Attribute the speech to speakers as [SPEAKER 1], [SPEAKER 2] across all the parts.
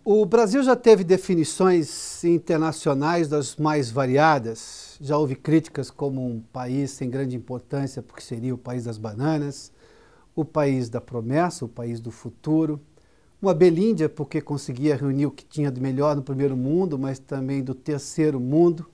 [SPEAKER 1] O Brasil já teve definições internacionais das mais variadas. Já houve críticas como um país sem grande importância, porque seria o país das bananas, o país da promessa, o país do futuro, uma Belíndia, porque conseguia reunir o que tinha de melhor no primeiro mundo, mas também do terceiro mundo.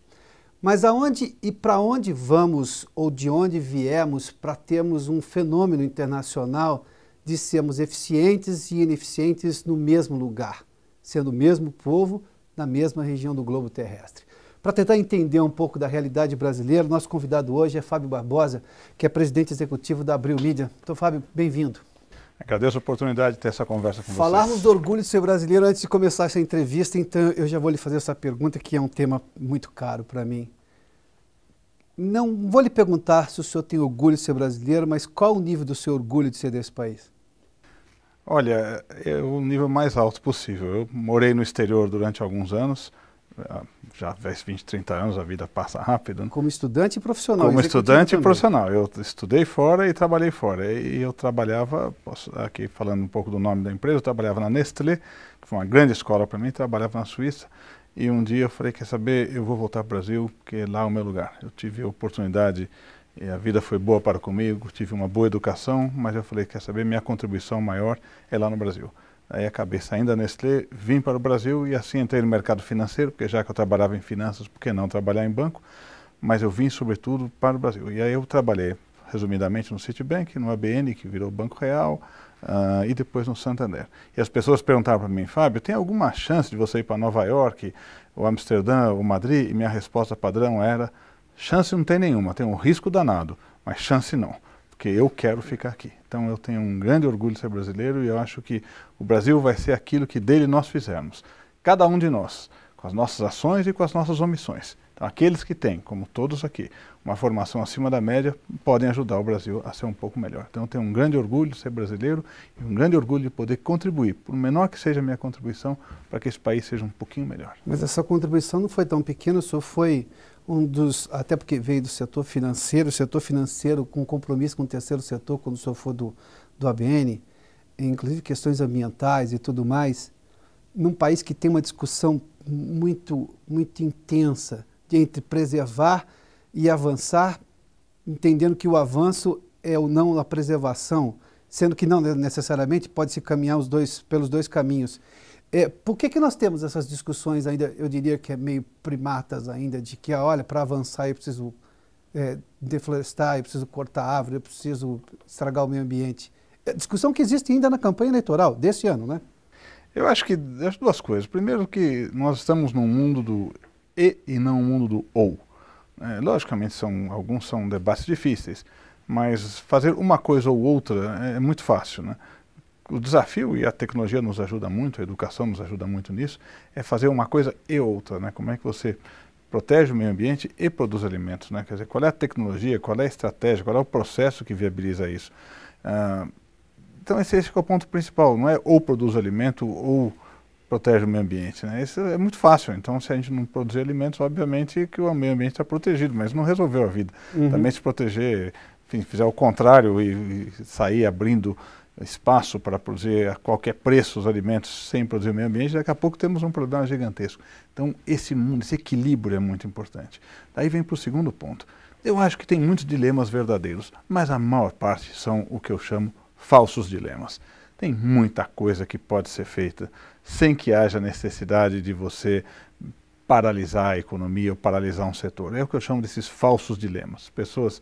[SPEAKER 1] Mas aonde e para onde vamos, ou de onde viemos, para termos um fenômeno internacional de sermos eficientes e ineficientes no mesmo lugar, sendo o mesmo povo na mesma região do globo terrestre? Para tentar entender um pouco da realidade brasileira, nosso convidado hoje é Fábio Barbosa, que é presidente executivo da Abril Media. Então, Fábio, bem-vindo.
[SPEAKER 2] Agradeço a oportunidade de ter essa conversa com vocês.
[SPEAKER 1] Falarmos do orgulho de ser brasileiro antes de começar essa entrevista, então eu já vou lhe fazer essa pergunta, que é um tema muito caro para mim. Não vou lhe perguntar se o senhor tem orgulho de ser brasileiro, mas qual o nível do seu orgulho de ser desse país?
[SPEAKER 2] Olha, é o nível mais alto possível. Eu morei no exterior durante alguns anos, já faz 20, 30 anos, a vida passa rápido.
[SPEAKER 1] Como estudante e profissional?
[SPEAKER 2] Como estudante e profissional. Eu estudei fora e trabalhei fora. E eu trabalhava, aqui falando um pouco do nome da empresa, eu trabalhava na Nestlé, que foi uma grande escola para mim, trabalhava na Suíça. E um dia eu falei, quer saber, eu vou voltar para o Brasil, porque lá é o meu lugar. Eu tive a oportunidade, e a vida foi boa para comigo, tive uma boa educação, mas eu falei, quer saber, minha contribuição maior é lá no Brasil. Aí acabei saindo da Nestlé, vim para o Brasil e assim entrei no mercado financeiro, porque já que eu trabalhava em finanças, por que não trabalhar em banco? Mas eu vim sobretudo para o Brasil. E aí eu trabalhei, resumidamente, no Citibank, no ABN, que virou Banco Real, e depois no Santander. E as pessoas perguntavam para mim, Fábio, tem alguma chance de você ir para Nova York, ou Amsterdã, ou Madrid? E minha resposta padrão era, chance não tem nenhuma, tem um risco danado, mas chance não, porque eu quero ficar aqui. Então eu tenho um grande orgulho de ser brasileiro e eu acho que o Brasil vai ser aquilo que dele nós fizermos. Cada um de nós, com as nossas ações e com as nossas omissões. Então aqueles que têm, como todos aqui, uma formação acima da média, podem ajudar o Brasil a ser um pouco melhor. Então eu tenho um grande orgulho de ser brasileiro e um grande orgulho de poder contribuir, por menor que seja a minha contribuição, para que esse país seja um pouquinho melhor.
[SPEAKER 1] Mas essa contribuição não foi tão pequena, o senhor foi um dos, até porque veio do setor financeiro com compromisso com o terceiro setor, quando o senhor for do ABN, inclusive questões ambientais e tudo mais, num país que tem uma discussão muito intensa entre preservar e avançar, entendendo que o avanço é o não a preservação, sendo que não necessariamente pode-se caminhar pelos dois caminhos. Por que nós temos essas discussões ainda, eu diria que é meio primatas ainda, de que, olha, para avançar eu preciso deflorestar, eu preciso cortar árvore, eu preciso estragar o meio ambiente? É discussão que existe ainda na campanha eleitoral desse ano, né?
[SPEAKER 2] Eu acho que duas coisas. Primeiro que nós estamos num mundo do e não um mundo do ou. Logicamente, alguns são debates difíceis, mas fazer uma coisa ou outra é muito fácil, né? O desafio, e a tecnologia nos ajuda muito, a educação nos ajuda muito nisso, é fazer uma coisa e outra, né? Como é que você protege o meio ambiente e produz alimentos, né? Quer dizer, qual é a tecnologia, qual é a estratégia, qual é o processo que viabiliza isso? Então esse é o ponto principal, não é ou produz alimento ou protege o meio ambiente, né? Isso é muito fácil. Então, se a gente não produzir alimentos, obviamente que o meio ambiente está protegido, mas não resolveu a vida. Também se proteger, enfim, fizer o contrário e sair abrindo espaço para produzir a qualquer preço os alimentos sem produzir o meio ambiente, daqui a pouco temos um problema gigantesco. Então, esse mundo, esse equilíbrio é muito importante. Daí vem para o segundo ponto. Eu acho que tem muitos dilemas verdadeiros, mas a maior parte são o que eu chamo falsos dilemas. Tem muita coisa que pode ser feita sem que haja necessidade de você paralisar a economia ou paralisar um setor. É o que eu chamo desses falsos dilemas. Pessoas,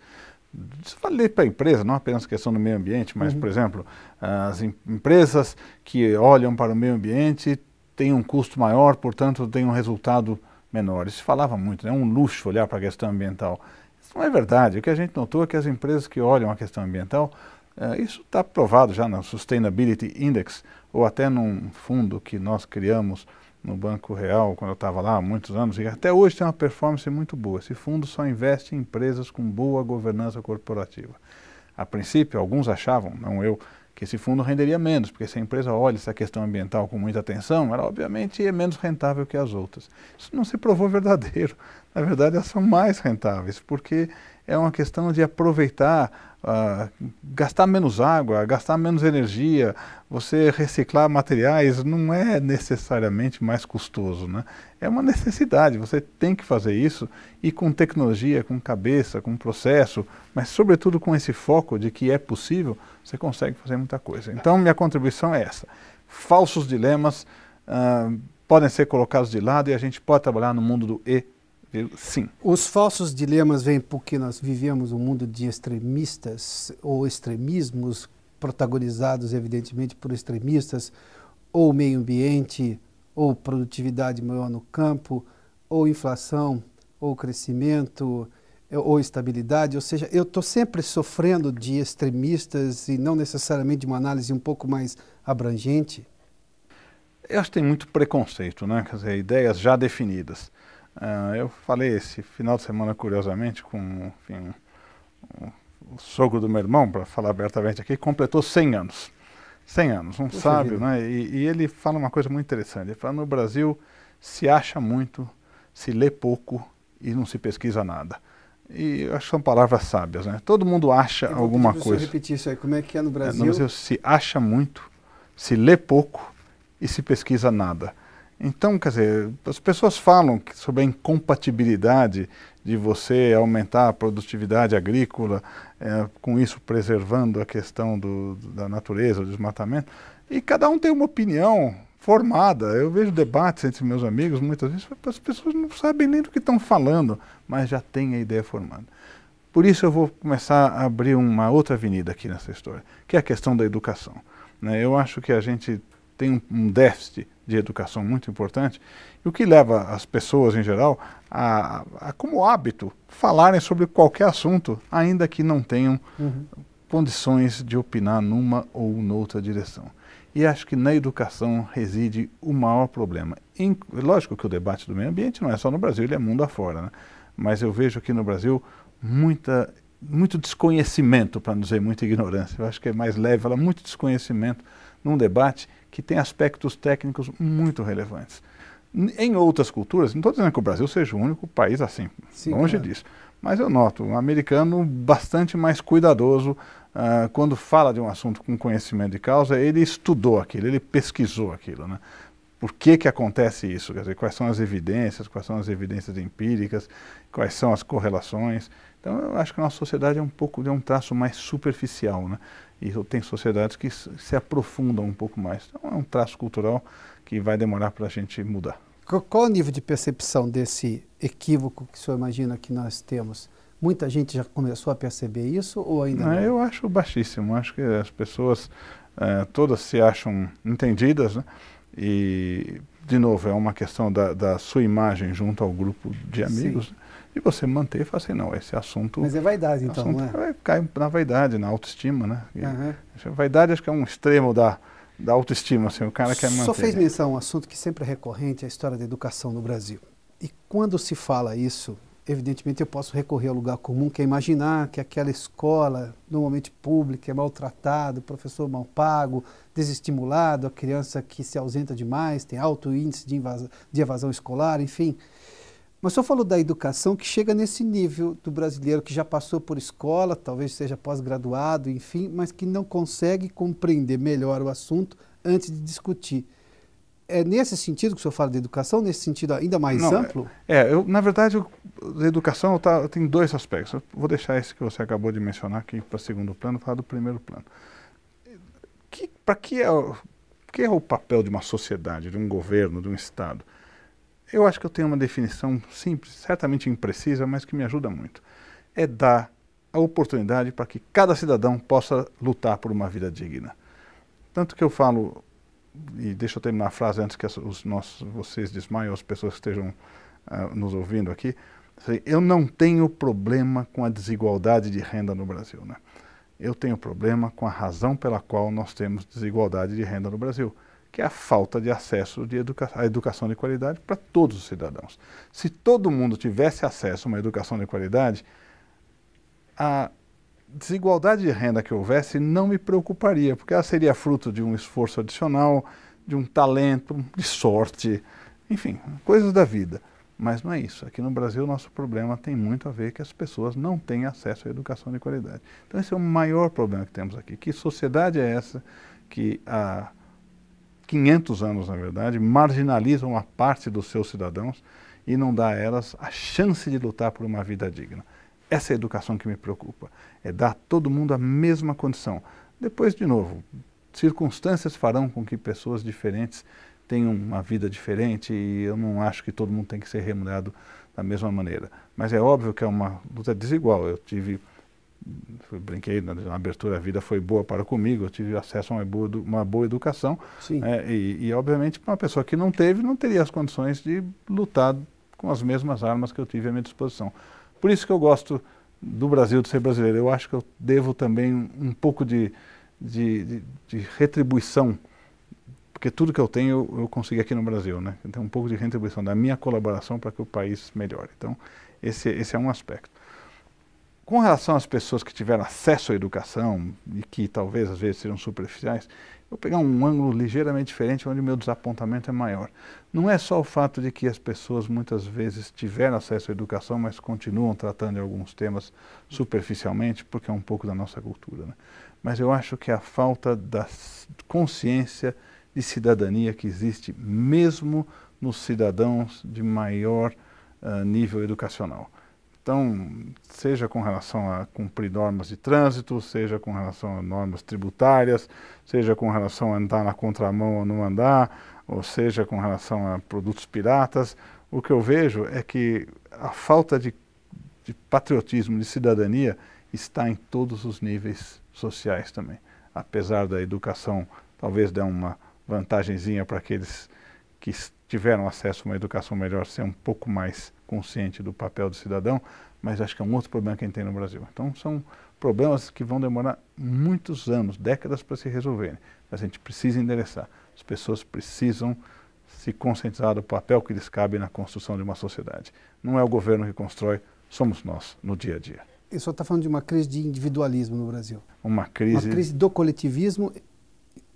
[SPEAKER 2] falei para a empresa, não apenas questão do meio ambiente, mas, por exemplo, as empresas que olham para o meio ambiente têm um custo maior, portanto, têm um resultado menor. Isso se falava muito, é um luxo olhar para a questão ambiental. Isso não é verdade. O que a gente notou é que as empresas que olham a questão ambiental, isso está provado já no Sustainability Index, ou até num fundo que nós criamos no Banco Real, quando eu estava lá há muitos anos, e até hoje tem uma performance muito boa. Esse fundo só investe em empresas com boa governança corporativa. A princípio, alguns achavam, não eu, que esse fundo renderia menos, porque se a empresa olha essa questão ambiental com muita atenção, ela obviamente é menos rentável que as outras. Isso não se provou verdadeiro. Na verdade, elas são mais rentáveis, porque é uma questão de aproveitar gastar menos água, gastar menos energia, você reciclar materiais não é necessariamente mais custoso, né? É uma necessidade, você tem que fazer isso e com tecnologia, com cabeça, com processo, mas sobretudo com esse foco de que é possível, você consegue fazer muita coisa. Então minha contribuição é essa. Falsos dilemas podem ser colocados de lado e a gente pode trabalhar no mundo do E. Sim.
[SPEAKER 1] Os falsos dilemas vêm porque nós vivemos um mundo de extremistas ou extremismos protagonizados, evidentemente, por extremistas, ou meio ambiente, ou produtividade maior no campo, ou inflação, ou crescimento, ou estabilidade. Ou seja, eu estou sempre sofrendo de extremistas e não necessariamente de uma análise um pouco mais abrangente.
[SPEAKER 2] Eu acho que tem muito preconceito, né? Quer dizer, ideias já definidas. Eu falei esse final de semana, curiosamente, com enfim, o sogro do meu irmão, para falar abertamente aqui, completou 100 anos. 100 anos, um sábio, né? E ele fala uma coisa muito interessante. Ele fala, no Brasil se acha muito, se lê pouco e não se pesquisa nada. E eu acho que são palavras sábias, né? Todo mundo acha alguma coisa.
[SPEAKER 1] Eu vou repetir isso aí, como é que é no Brasil?
[SPEAKER 2] No Brasil se acha muito, se lê pouco e se pesquisa nada. Então, quer dizer, as pessoas falam sobre a incompatibilidade de você aumentar a produtividade agrícola, com isso preservando a questão da natureza, do desmatamento, e cada um tem uma opinião formada. Eu vejo debates entre meus amigos, muitas vezes as pessoas não sabem nem do que estão falando, mas já têm a ideia formada. Por isso eu vou começar a abrir uma outra avenida aqui nessa história, que é a questão da educação, né? Eu acho que a gente tem um déficit de educação muito importante, e o que leva as pessoas, em geral, a como hábito, falarem sobre qualquer assunto, ainda que não tenham condições de opinar numa ou noutra direção. E acho que na educação reside o maior problema. Lógico que o debate do meio ambiente não é só no Brasil, ele é mundo afora, né? Mas eu vejo aqui no Brasil muito desconhecimento, para não dizer muita ignorância. Eu acho que é mais leve falar muito desconhecimento num debate que tem aspectos técnicos muito relevantes. Em outras culturas, não estou dizendo que o Brasil seja o único país assim, sim, longe disso, mas eu noto um americano bastante mais cuidadoso quando fala de um assunto com conhecimento de causa, ele estudou aquilo, ele pesquisou aquilo, né? Por que acontece isso? Quer dizer, quais são as evidências empíricas, quais são as correlações. Então eu acho que a nossa sociedade é um pouco de um traço mais superficial, né? E tem sociedades que se aprofundam um pouco mais. Então é um traço cultural que vai demorar para a gente mudar.
[SPEAKER 1] Qual o nível de percepção desse equívoco que o senhor imagina que nós temos? Muita gente já começou a perceber isso ou ainda não?
[SPEAKER 2] Eu acho baixíssimo. Acho que as pessoas todas se acham entendidas, né? E, de novo, é uma questão da sua imagem junto ao grupo de amigos, né? E você manter e falar assim, não, esse assunto...
[SPEAKER 1] Mas é vaidade, então, não é?
[SPEAKER 2] Vai cair na vaidade, na autoestima, né? Vaidade acho que é um extremo da autoestima, assim, o cara quer manter.
[SPEAKER 1] Só fez menção a um assunto que sempre é recorrente, a história da educação no Brasil. E quando se fala isso, evidentemente eu posso recorrer ao lugar comum, que é imaginar que aquela escola, normalmente pública, é maltratada, o professor mal pago, desestimulado, a criança que se ausenta demais, tem alto índice de evasão escolar, enfim. Mas o senhor falou da educação que chega nesse nível do brasileiro que já passou por escola, talvez seja pós-graduado, enfim, mas que não consegue compreender melhor o assunto antes de discutir. É nesse sentido que o senhor fala de educação, nesse sentido ainda mais amplo?
[SPEAKER 2] Na verdade, a educação tem dois aspectos. Eu vou deixar esse que você acabou de mencionar aqui para o segundo plano, falar do primeiro plano. Que é o papel de uma sociedade, de um governo, de um Estado? Eu acho que eu tenho uma definição simples, certamente imprecisa, mas que me ajuda muito. É dar a oportunidade para que cada cidadão possa lutar por uma vida digna. Tanto que eu falo, e deixa eu terminar a frase antes que vocês desmaiam, as pessoas que estejam nos ouvindo aqui, eu não tenho problema com a desigualdade de renda no Brasil, né? Eu tenho problema com a razão pela qual nós temos desigualdade de renda no Brasil, que é a falta de acesso à educação de qualidade para todos os cidadãos. Se todo mundo tivesse acesso a uma educação de qualidade, a desigualdade de renda que houvesse não me preocuparia, porque ela seria fruto de um esforço adicional, de um talento, de sorte, enfim, coisas da vida. Mas não é isso. Aqui no Brasil, o nosso problema tem muito a ver que as pessoas não têm acesso à educação de qualidade. Então, esse é o maior problema que temos aqui. Que sociedade é essa que há 500 anos, na verdade, marginaliza uma parte dos seus cidadãos e não dá a elas a chance de lutar por uma vida digna? Essa é a educação que me preocupa. É dar a todo mundo a mesma condição. Depois, de novo, circunstâncias farão com que pessoas diferentes tenham uma vida diferente e eu não acho que todo mundo tem que ser remunerado da mesma maneira. Mas é óbvio que é uma luta desigual. Eu brinquei na abertura, a vida foi boa para comigo, eu tive acesso a uma boa educação. E obviamente, para uma pessoa que não teve, não teria as condições de lutar com as mesmas armas que eu tive à minha disposição. Por isso que eu gosto do Brasil, de ser brasileiro. Eu acho que eu devo também um pouco de retribuição, porque tudo que eu tenho eu consegui aqui no Brasil, né? Então, um pouco de retribuição da minha colaboração para que o país melhore. Então, esse é um aspecto. Com relação às pessoas que tiveram acesso à educação e que talvez às vezes sejam superficiais, eu vou pegar um ângulo ligeiramente diferente, onde o meu desapontamento é maior. Não é só o fato de que as pessoas muitas vezes tiveram acesso à educação, mas continuam tratando de alguns temas superficialmente, porque é um pouco da nossa cultura, né? Mas eu acho que a falta da consciência de cidadania que existe mesmo nos cidadãos de maior nível educacional. Então, seja com relação a cumprir normas de trânsito, seja com relação a normas tributárias, seja com relação a andar na contramão ou não andar, ou seja com relação a produtos piratas, o que eu vejo é que a falta de patriotismo, de cidadania, está em todos os níveis sociais também. Apesar da educação talvez dar uma vantagenzinha para aqueles que tiveram acesso a uma educação melhor, ser um pouco mais consciente do papel do cidadão, mas acho que é um outro problema que a gente tem no Brasil. Então, são problemas que vão demorar muitos anos, décadas para se resolverem, mas a gente precisa endereçar. As pessoas precisam se conscientizar do papel que lhes cabe na construção de uma sociedade. Não é o governo que constrói, somos nós, no dia a dia.
[SPEAKER 1] E o senhor está falando de uma crise de individualismo no Brasil.
[SPEAKER 2] Uma crise
[SPEAKER 1] do coletivismo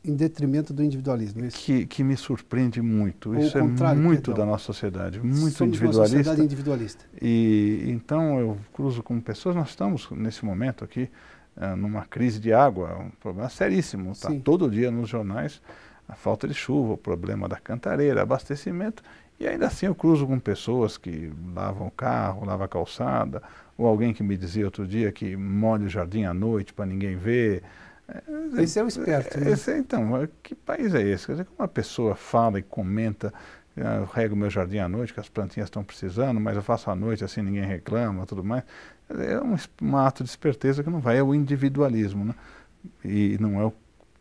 [SPEAKER 1] em detrimento do individualismo. Isso?
[SPEAKER 2] Que me surpreende muito. Isso é muito da nossa sociedade, muito individualista. Uma sociedade
[SPEAKER 1] individualista.
[SPEAKER 2] E então eu cruzo com pessoas, nós estamos nesse momento aqui numa crise de água, um problema seríssimo. Está todo dia nos jornais a falta de chuva, o problema da cantareira, abastecimento. E ainda assim eu cruzo com pessoas que lavam o carro, lavam a calçada, ou alguém que me dizia outro dia que molha o jardim à noite para ninguém ver.
[SPEAKER 1] Esse é o esperto, né?
[SPEAKER 2] Então, que país é esse? Quer dizer, que uma pessoa fala e comenta, eu rego meu jardim à noite, que as plantinhas estão precisando, mas eu faço à noite, assim ninguém reclama, tudo mais. É um ato de esperteza que não vai, é o individualismo, né? E não é o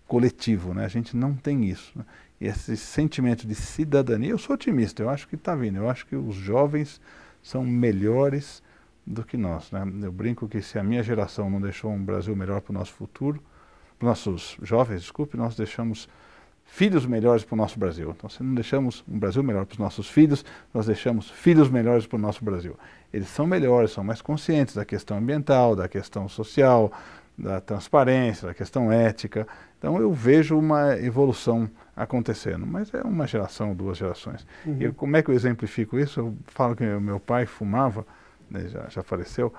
[SPEAKER 2] coletivo, né? A gente não tem isso, né? E esse sentimento de cidadania, eu sou otimista, eu acho que está vindo, eu acho que os jovens são melhores do que nós, né? Eu brinco que se a minha geração não deixou um Brasil melhor para o nosso futuro, para os nossos jovens, desculpe, nós deixamos filhos melhores para o nosso Brasil. Então, se não deixamos um Brasil melhor para os nossos filhos, nós deixamos filhos melhores para o nosso Brasil. Eles são melhores, são mais conscientes da questão ambiental, da questão social, da transparência, da questão ética. Então, eu vejo uma evolução acontecendo, mas é uma geração, 2 gerações. E como é que eu exemplifico isso? Eu falo que meu pai fumava, né, já faleceu,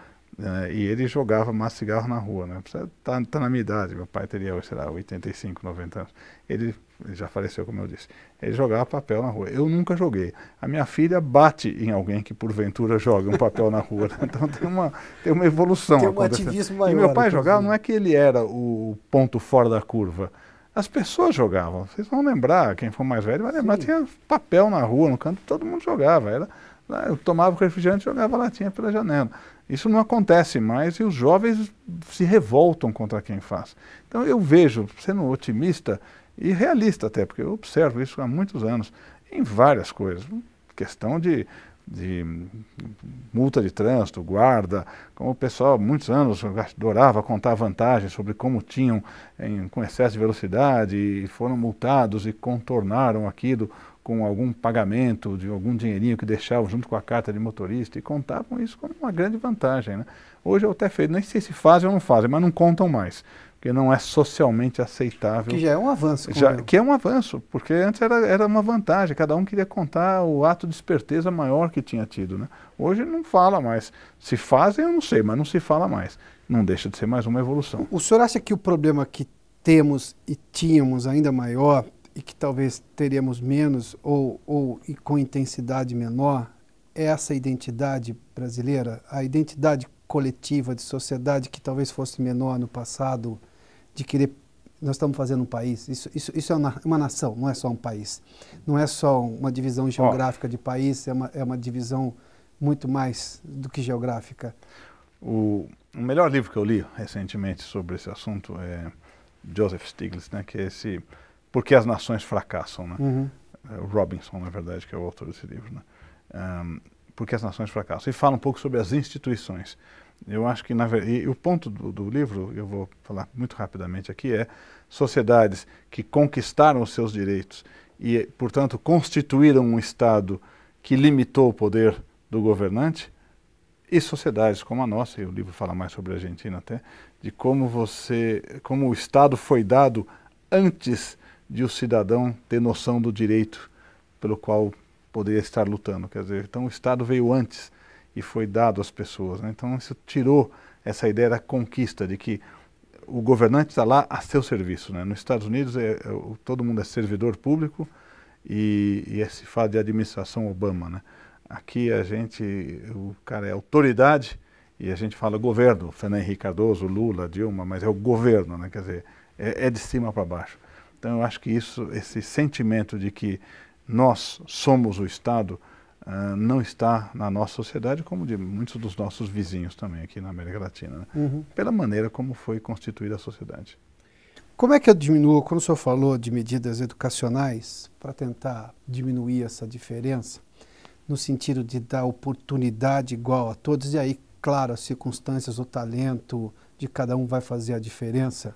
[SPEAKER 2] e ele jogava maço de cigarro na rua, né? Tá na minha idade, meu pai teria, sei lá, 85, 90 anos. Ele já faleceu, como eu disse. Ele jogava papel na rua. Eu nunca joguei. A minha filha bate em alguém que porventura joga um papel na rua. Então tem uma evolução acontecendo.
[SPEAKER 1] Ativismo maior.
[SPEAKER 2] E meu pai jogava, não é que ele era o ponto fora da curva. As pessoas jogavam. Vocês vão lembrar, quem for mais velho vai lembrar, tinha papel na rua, no canto, todo mundo jogava. Eu tomava o refrigerante e jogava latinha pela janela. Isso não acontece mais e os jovens se revoltam contra quem faz. Então eu vejo, sendo otimista e realista até, porque eu observo isso há muitos anos, em várias coisas. Questão de multa de trânsito, guarda, como o pessoal há muitos anos adorava contar vantagens sobre como tinham com excesso de velocidade e foram multados e contornaram aquilo com algum pagamento, de algum dinheirinho que deixavam junto com a carta de motorista e contavam isso como uma grande vantagem, né? Hoje eu até nem sei se fazem ou não fazem, mas não contam mais, porque não é socialmente aceitável.
[SPEAKER 1] Que já é um avanço.
[SPEAKER 2] Que é um avanço, porque antes era uma vantagem, cada um queria contar o ato de esperteza maior que tinha tido, né? Hoje não fala mais. Se fazem, eu não sei, mas não se fala mais. Não deixa de ser mais uma evolução.
[SPEAKER 1] O senhor acha que o problema que temos e tínhamos ainda maior, e que talvez teríamos menos ou e com intensidade menor, é essa identidade brasileira, a identidade coletiva de sociedade que talvez fosse menor no passado, de querer, nós estamos fazendo um país, isso é uma nação, não é só um país, não é só uma divisão geográfica de país, é uma divisão muito mais do que geográfica.
[SPEAKER 2] O melhor livro que eu li recentemente sobre esse assunto é Joseph Stiglitz, né, que é esse Por que as Nações Fracassam, né? É o Robinson, na verdade, que é o autor desse livro, né? Por que as Nações Fracassam. E fala um pouco sobre as instituições. Eu acho que, e o ponto do livro, eu vou falar muito rapidamente aqui, é sociedades que conquistaram os seus direitos e, portanto, constituíram um Estado que limitou o poder do governante, e sociedades como a nossa, e o livro fala mais sobre a Argentina até, de como o Estado foi dado antes de o cidadão ter noção do direito pelo qual poderia estar lutando. Quer dizer, então o Estado veio antes e foi dado às pessoas, né? Então isso tirou essa ideia da conquista, de que o governante está lá a seu serviço, né? Nos Estados Unidos todo mundo é servidor público e se fala de administração Obama, né? Aqui o cara é autoridade e a gente fala governo, Fernando Henrique Cardoso, Lula, Dilma, mas é o governo, né? Quer dizer, é de cima para baixo. Então eu acho que esse sentimento de que nós somos o Estado não está na nossa sociedade, como de muitos dos nossos vizinhos também aqui na América Latina, né? Pela maneira como foi constituída a sociedade.
[SPEAKER 1] Como é que eu diminuo, quando o senhor falou de medidas educacionais, para tentar diminuir essa diferença, no sentido de dar oportunidade igual a todos, e aí, claro, as circunstâncias, o talento de cada um vai fazer a diferença,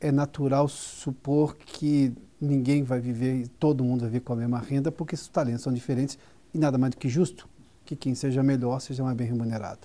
[SPEAKER 1] é natural supor que ninguém vai viver, todo mundo vai viver com a mesma renda, porque esses talentos são diferentes e nada mais do que justo que quem seja melhor seja mais bem remunerado.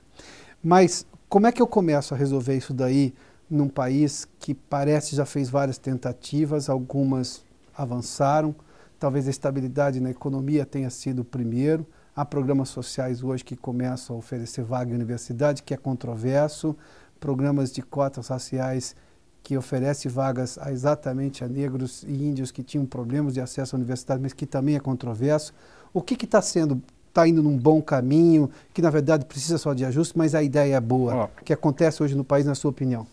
[SPEAKER 1] Mas como é que eu começo a resolver isso daí num país que parece já fez várias tentativas, algumas avançaram, talvez a estabilidade na economia tenha sido o primeiro, há programas sociais hoje que começam a oferecer vaga em universidade, que é controverso, programas de cotas raciais que oferece vagas exatamente a negros e índios que tinham problemas de acesso à universidade, mas que também é controverso. O que está indo num bom caminho, que na verdade precisa só de ajuste, mas a ideia é boa, que acontece hoje no país, na sua opinião?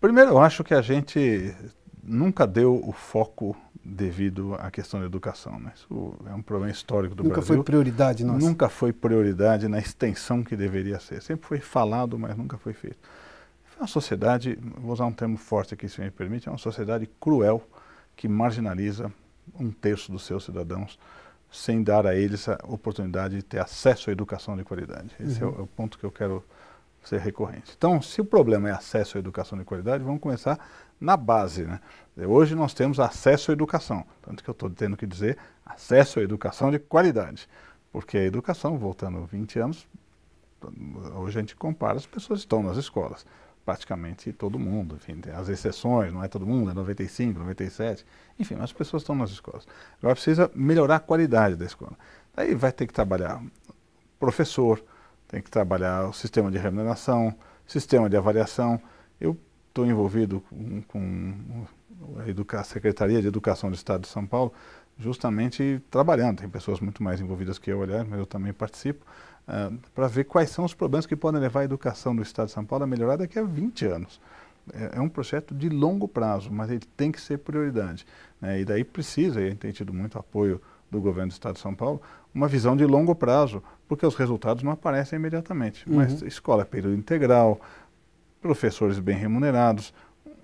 [SPEAKER 2] Primeiro, eu acho que a gente nunca deu o foco devido à questão da educação, né? Isso é um problema histórico do Brasil.
[SPEAKER 1] Nunca foi prioridade nossa.
[SPEAKER 2] Nunca foi prioridade na extensão que deveria ser. Sempre foi falado, mas nunca foi feito. É uma sociedade, vou usar um termo forte aqui, se me permite, é uma sociedade cruel que marginaliza 1/3 dos seus cidadãos sem dar a eles a oportunidade de ter acesso à educação de qualidade. Esse é o ponto que eu quero ser recorrente. Então, se o problema é acesso à educação de qualidade, vamos começar na base, né? Hoje nós temos acesso à educação, tanto que eu estou tendo que dizer acesso à educação de qualidade, porque a educação, voltando 20 anos, hoje a gente compara, as pessoas estão nas escolas, praticamente todo mundo, enfim, tem as exceções, não é todo mundo, é 95, 97, enfim, mas as pessoas estão nas escolas. Agora precisa melhorar a qualidade da escola. Daí vai ter que trabalhar professor, tem que trabalhar o sistema de remuneração, sistema de avaliação. Eu estou envolvido com a Secretaria de Educação do Estado de São Paulo, justamente trabalhando. Tem pessoas muito mais envolvidas que eu, aliás, mas eu também participo, para ver quais são os problemas que podem levar a educação do Estado de São Paulo a melhorar daqui a 20 anos. É um projeto de longo prazo, mas ele tem que ser prioridade, né? E daí precisa, e a gente tem tido muito apoio do governo do Estado de São Paulo, uma visão de longo prazo, porque os resultados não aparecem imediatamente. Mas escola é período integral, professores bem remunerados,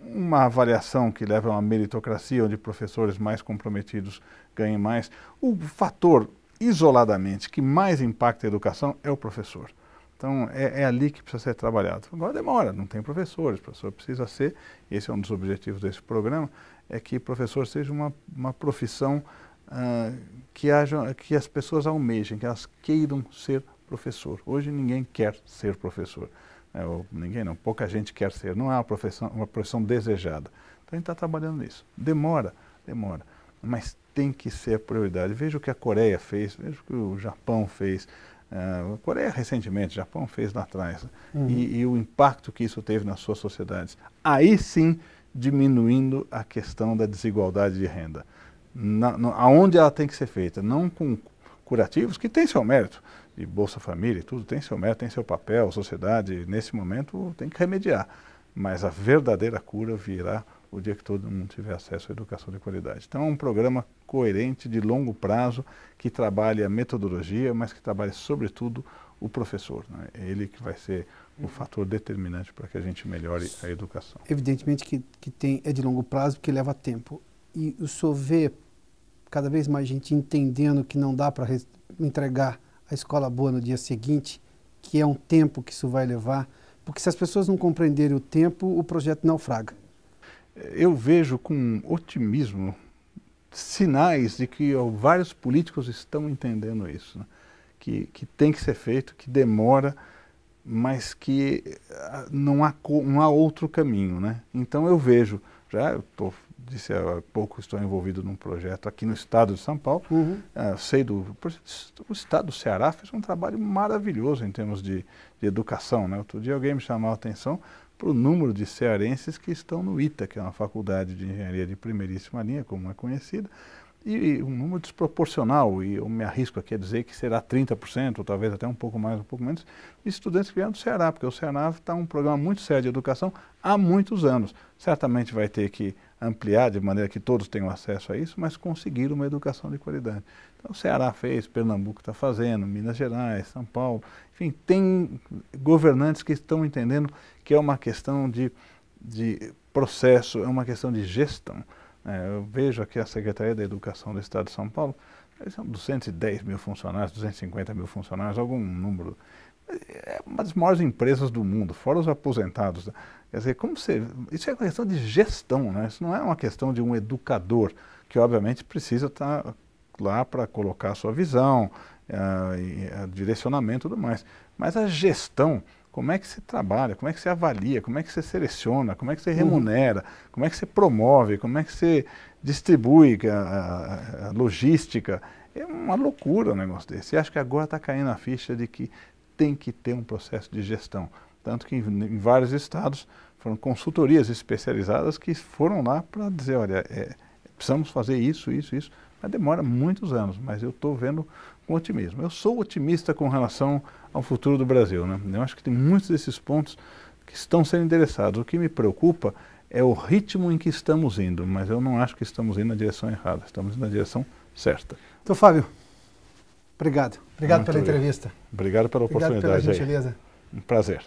[SPEAKER 2] uma avaliação que leva a uma meritocracia, onde professores mais comprometidos ganhem mais. O fator, isoladamente, que mais impacta a educação é o professor. Então, é ali que precisa ser trabalhado. Agora demora, não tem professores, o professor precisa ser, esse é um dos objetivos desse programa, é que professor seja uma profissão que as pessoas almejem, que elas queiram ser professor. Hoje ninguém quer ser professor. Ninguém não, pouca gente quer ser, não é uma profissão desejada. Então a gente está trabalhando nisso. Demora, mas tem que ser a prioridade. Veja o que a Coreia fez, veja o que o Japão fez. A Coreia recentemente, o Japão fez lá atrás. E o impacto que isso teve nas suas sociedades. Aí sim, diminuindo a questão da desigualdade de renda. Aonde ela tem que ser feita, não com curativos, que tem seu mérito, de Bolsa Família e tudo, tem seu mérito, tem seu papel, a sociedade, nesse momento, tem que remediar. Mas a verdadeira cura virá o dia que todo mundo tiver acesso à educação de qualidade. Então é um programa coerente, de longo prazo, que trabalhe a metodologia, mas que trabalhe, sobretudo, o professor. Né? É ele que vai ser o fator determinante para que a gente melhore a educação.
[SPEAKER 1] Evidentemente que é de longo prazo, porque leva tempo. E o senhor vê cada vez mais gente entendendo que não dá para entregar a escola boa no dia seguinte, que é um tempo que isso vai levar, porque se as pessoas não compreenderem o tempo, o projeto naufraga.
[SPEAKER 2] Eu vejo com otimismo sinais de que vários políticos estão entendendo isso, né? Que tem que ser feito, que demora, mas que não há outro caminho, né? Então eu vejo, disse há pouco, estou envolvido num projeto aqui no estado de São Paulo, o estado do Ceará fez um trabalho maravilhoso em termos de educação, né? Outro dia alguém me chamou a atenção para o número de cearenses que estão no ITA, que é uma faculdade de engenharia de primeiríssima linha, como é conhecida, e um número desproporcional, e eu me arrisco aqui a dizer que será 30%, ou talvez até um pouco mais, um pouco menos, de estudantes que vieram do Ceará, porque o Ceará está um programa muito sério de educação há muitos anos. Certamente vai ter que ampliar de maneira que todos tenham acesso a isso, mas conseguir uma educação de qualidade. Então o Ceará fez, Pernambuco está fazendo, Minas Gerais, São Paulo, enfim, tem governantes que estão entendendo que é uma questão de processo, é uma questão de gestão. Eu vejo aqui a Secretaria da Educação do Estado de São Paulo, são 210 mil funcionários, 250 mil funcionários, algum número. É uma das maiores empresas do mundo, fora os aposentados. Quer dizer, isso é uma questão de gestão, né? Isso não é uma questão de um educador, que obviamente precisa estar lá para colocar a sua visão, direcionamento e tudo mais. Mas a gestão, como é que se trabalha, como é que se avalia, como é que se seleciona, como é que se remunera, como é que se promove, como é que se distribui a logística. É uma loucura um negócio desse. E acho que agora está caindo a ficha de que tem que ter um processo de gestão. Tanto que em vários estados foram consultorias especializadas que foram lá para dizer, olha, precisamos fazer isso, mas demora muitos anos, mas eu estou vendo com otimismo. Eu sou otimista com relação ao futuro do Brasil, né? Eu acho que tem muitos desses pontos que estão sendo endereçados. O que me preocupa é o ritmo em que estamos indo, mas eu não acho que estamos indo na direção errada, estamos indo na direção certa.
[SPEAKER 1] Então, Fábio, obrigado. Obrigado pela entrevista.
[SPEAKER 2] Obrigado pela oportunidade.
[SPEAKER 1] Obrigado pela gentileza.
[SPEAKER 2] Um prazer.